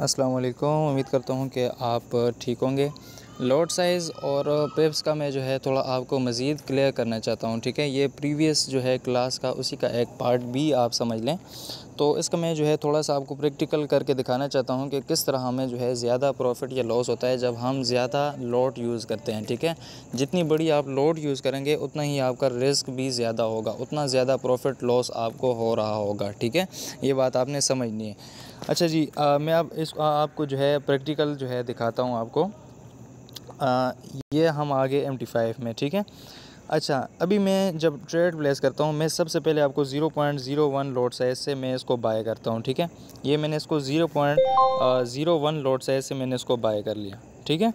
अस्सलाम वालेकुम। उम्मीद करता हूँ कि आप ठीक होंगे। लॉट साइज़ और पेप्स का मैं जो है थोड़ा आपको मज़ीद क्लियर करना चाहता हूँ, ठीक है। ये प्रीवियस जो है क्लास का उसी का एक पार्ट भी आप समझ लें। तो इसका मैं जो है थोड़ा सा आपको प्रैक्टिकल करके दिखाना चाहता हूँ कि किस तरह हमें जो है ज़्यादा प्रॉफिट या लॉस होता है जब हम ज़्यादा लॉट यूज़ करते हैं, ठीक है। जितनी बड़ी आप लॉट यूज़ करेंगे उतना ही आपका रिस्क भी ज़्यादा होगा, उतना ज़्यादा प्रॉफिट लॉस आपको हो रहा होगा, ठीक है। ये बात आपने समझनी है। अच्छा जी, मैं अब आपको जो है प्रैक्टिकल जो है दिखाता हूँ आपको। ये हम आगे MT5 में, ठीक है। अच्छा, अभी मैं जब ट्रेड प्लेस करता हूँ, मैं सबसे पहले आपको 0.01 लॉट साइज़ से मैं इसको बाय करता हूँ, ठीक है। ये मैंने इसको 0.01 लॉट साइज़ से मैंने इसको बाय कर लिया, ठीक है।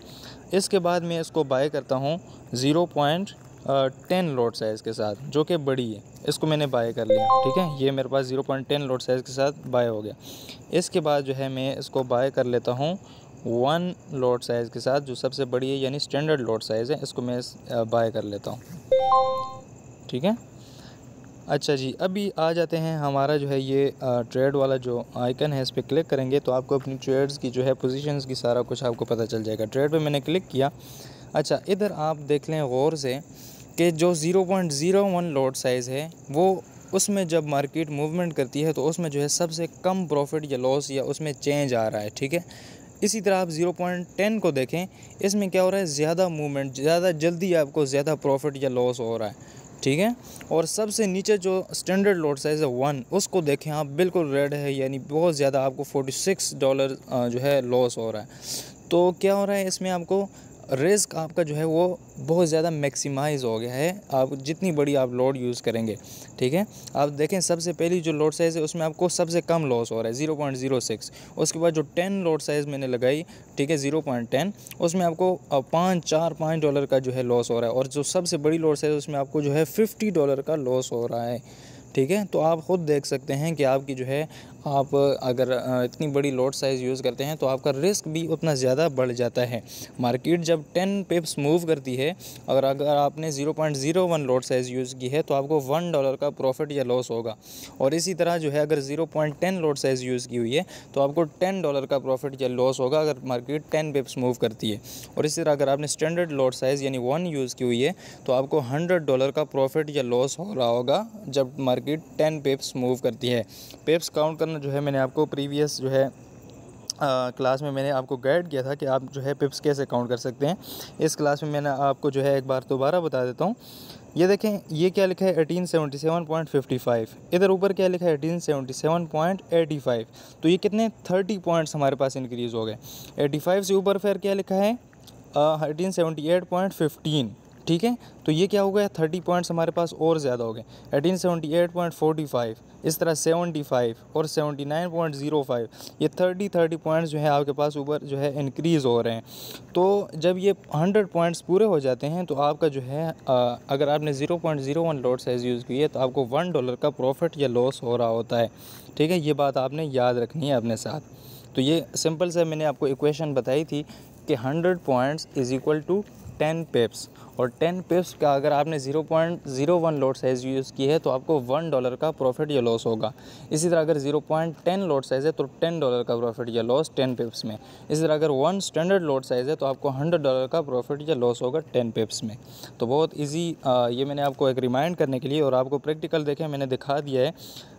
इसके बाद मैं इसको बाय करता हूँ 0.10 लॉट साइज़ के साथ, जो कि बड़ी है। इसको मैंने बाय कर लिया, ठीक है। ये मेरे पास 0.10 लॉट साइज़ के साथ बाय हो गया। इसके बाद जो है मैं इसको बाय कर लेता हूँ 1 लॉट साइज़ के साथ, जो सबसे बड़ी है, यानी स्टैंडर्ड लॉट साइज़ है। इसको मैं बाय कर लेता हूँ, ठीक है। अच्छा जी, अभी आ जाते हैं हमारा जो है ये ट्रेड वाला जो आइकन है, इस पर क्लिक करेंगे तो आपको अपनी ट्रेड्स की जो है पोजीशंस की सारा कुछ आपको पता चल जाएगा। ट्रेड पे मैंने क्लिक किया। अच्छा, इधर आप देख लें गौर से कि जो 0.01 लॉट साइज़ है, वो उसमें जब मार्केट मूवमेंट करती है तो उसमें जो है सबसे कम प्रॉफिट या लॉस या उसमें चेंज आ रहा है, ठीक है। इसी तरह आप 0.10 को देखें, इसमें क्या हो रहा है, ज़्यादा मूवमेंट, ज़्यादा जल्दी आपको ज़्यादा प्रॉफिट या लॉस हो रहा है, ठीक है। और सबसे नीचे जो स्टैंडर्ड लॉट साइज़ है 1, उसको देखें आप, बिल्कुल रेड है, यानी बहुत ज़्यादा आपको $46 जो है लॉस हो रहा है। तो क्या हो रहा है, इसमें आपको रिस्क आपका जो है वो बहुत ज़्यादा मैक्सिमाइज़ हो गया है, आप जितनी बड़ी आप लोड यूज़ करेंगे, ठीक है। आप देखें सबसे पहली जो लोड साइज़ है उसमें आपको सबसे कम लॉस हो रहा है 0.06। उसके बाद जो 10 लोड साइज़ मैंने लगाई, ठीक है, 0.10, उसमें आपको $5 का जो है लॉस हो रहा है। और जो सबसे बड़ी लोड साइज़ उसमें आपको जो है $50 का लॉस हो रहा है, ठीक है। तो आप ख़ुद देख सकते हैं कि आपकी जो है, आप अगर इतनी बड़ी लॉट साइज़ यूज़ करते हैं तो आपका रिस्क भी उतना ज़्यादा बढ़ जाता है। मार्केट जब 10 पिप्स मूव करती है, अगर आपने 0.01 लॉट साइज़ यूज़ की है तो आपको $1 का प्रॉफिट या लॉस होगा। और इसी तरह जो है, अगर 0.10 लॉट साइज़ यूज़ की हुई है तो आपको $10 का प्रॉफिट या लॉस होगा अगर मार्केट 10 पिप्स मूव करती है। और इसी तरह अगर आपने स्टैंडर्ड लॉट साइज़ यानी 1 यूज़ की हुई है तो आपको $100 का प्रॉफिट या लॉस हो रहा होगा जब मार्केट 10 पिप्स मूव करती है। पिप्स काउंट करना जो है, मैंने आपको प्रीवियस जो है क्लास में मैंने आपको गाइड किया था कि आप जो है पिप्स कैसे काउंट कर सकते हैं। इस क्लास में मैंने आपको जो है एक बार दोबारा बता देता हूँ। ये देखें, ये क्या लिखा है, 1877.55। इधर ऊपर क्या लिखा है, 1877.85। तो ये कितने 30 पॉइंट्स हमारे पास इंक्रीज़ हो गए। 85 से ऊपर फिर क्या लिखा है, 1878.15, ठीक है। तो ये क्या हो गया, 30 पॉइंट्स हमारे पास और ज़्यादा हो गए। 1878.45, इस तरह 75 और 79.05, ये 30 पॉइंट्स जो है आपके पास ऊपर जो है इंक्रीज़ हो रहे हैं। तो जब ये 100 पॉइंट्स पूरे हो जाते हैं तो आपका जो है, अगर आपने 0.01 लॉट साइज़ यूज़ की है तो आपको $1 का प्रॉफिट या लॉस हो रहा होता है, ठीक है। ये बात आपने याद रखनी है अपने साथ। तो ये सिंपल से मैंने आपको इक्वेशन बताई थी कि 100 points is equal to 10 pips. और 10 पिप्स का अगर आपने 0.01 लॉट साइज़ यूज़ की है तो आपको $1 का प्रॉफिट या लॉस होगा। इसी तरह अगर 0.10 लॉट साइज़ है तो $10 का प्रॉफिट या लॉस 10 पिप्स में। इसी तरह अगर 1 स्टैंडर्ड लॉट साइज़ है तो आपको $100 का प्रॉफिट या लॉस होगा 10 पिप्स में। तो बहुत ईजी, ये मैंने आपको एक रिमाइंड करने के लिए और आपको प्रैक्टिकल देखें मैंने दिखा दिया है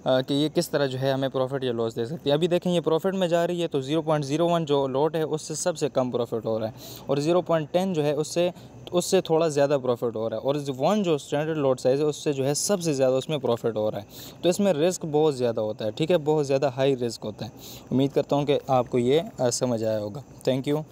कि ये किस तरह जो है हमें प्रॉफिट या लॉस दे सकती है। अभी देखें ये प्रॉफिट में जा रही है तो 0.01 जो लॉट है उससे सबसे कम प्रॉफिट हो रहा है, और 0.10 जो है उससे थोड़ा ज़्यादा प्रॉफिट हो रहा है, और 1 जो स्टैंडर्ड लॉट साइज़ है उससे जो है सबसे ज़्यादा उसमें प्रॉफिट हो रहा है। तो इसमें रिस्क बहुत ज़्यादा होता है, ठीक है, बहुत ज़्यादा हाई रिस्क होता है। उम्मीद करता हूँ कि आपको ये समझ आया होगा। Thank you.